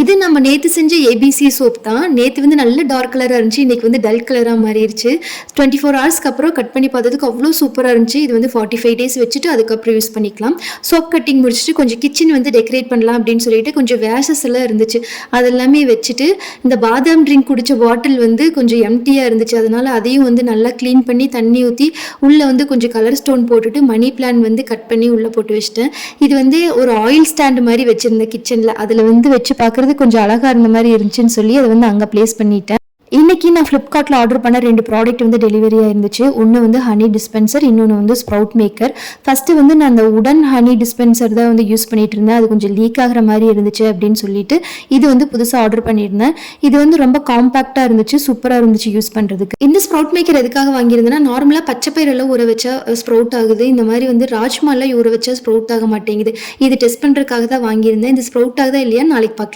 இது நம்ம நேத்து செஞ்ச ஏபிசி சோப் தான். நேத்து வந்து நல்ல டார்க் கலரா இருந்துச்சு. இன்னைக்கு வந்து டல் கலரா மாறிருச்சு. 24 ஹவர்ஸ்க்கு அப்புறம் கட் பண்ணி பார்த்ததுக்கு அவ்ளோ சூப்பரா இருந்துச்சு. இது வந்து 45 டேஸ் வச்சுட்டு அதுக்கப்புறம் யூஸ் பண்ணிக்கலாம். சோப் கட்டிங் முடிச்சுட்டு கொஞ்சம் கிச்சன் வந்து டெக்கரேட் பண்ணலாம் அப்படின்னு சொல்லிட்டு கொஞ்சம் வேஷஸ் எல்லாம் இருந்துச்சு. அதெல்லாமே வச்சுட்டு இந்த பாதாம் ட்ரிங்க் குடிச்ச பாட்டில் வந்து கொஞ்சம் எம்ப்டியா இருந்துச்சு. அதனால அதையும் வந்து நல்லா கிளீன் பண்ணி தண்ணி ஊத்தி உள்ள வந்து கொஞ்சம் கலர் ஸ்டோன் போட்டுட்டு மணி பிளான்ட் வந்து கட் பண்ணி உள்ள போட்டு வச்சுட்டேன். இது வந்து ஒரு ஆயில் ஸ்டாண்ட் மாதிரி வச்சிருந்தேன் கிச்சன்ல. அதுல வந்து வச்சு பார்க்கறது கொஞ்சம் அழகா இருந்த மாதிரி இருந்துச்சுன்னு சொல்லி அதை வந்து அங்கே பிளேஸ் பண்ணிட்டேன். இன்னைக்கு நான் ஃப்ளிப்கார்ட்டில் ஆர்டர் பண்ண 2 ப்ராடக்ட் வந்து டெலிவரியாக இருந்துச்சு. ஒன்று வந்து ஹனி டிஸ்பென்சர், இன்னொன்று வந்து ஸ்ப்ரவுட் மேக்கர். ஃபஸ்ட்டு வந்து நான் அந்த உடன் ஹனி டிஸ்பென்சர் தான் வந்து யூஸ் பண்ணிட்டு இருந்தேன். அது கொஞ்சம் லீக் ஆகிற மாதிரி இருந்துச்சு அப்படின்னு சொல்லிட்டு இது வந்து புதுசாக ஆர்டர் பண்ணியிருந்தேன். இது வந்து ரொம்ப காம்பாக்டாக இருந்துச்சு, சூப்பராக இருந்துச்சு யூஸ் பண்ணுறதுக்கு. இந்த ஸ்ப்ரவுட் மேக்கர் எதுக்காக வாங்கியிருந்தேன்னா, நார்மலாக பச்சை பயிரெல்லாம் ஊற வச்சா ஸ்ப்ரவுட் ஆகுது. இந்த மாதிரி வந்து ராஜ்மாலாம் ஊற வச்சா ஸ்ப்ரவுட் ஆக மாட்டேங்குது. இது டெஸ்ட் பண்ணுறதுக்காக தான் வாங்கியிருந்தேன். இது ஸ்ப்ரவுட் ஆகுதா இல்லையா நாளைக்கு பார்க்கலாம்.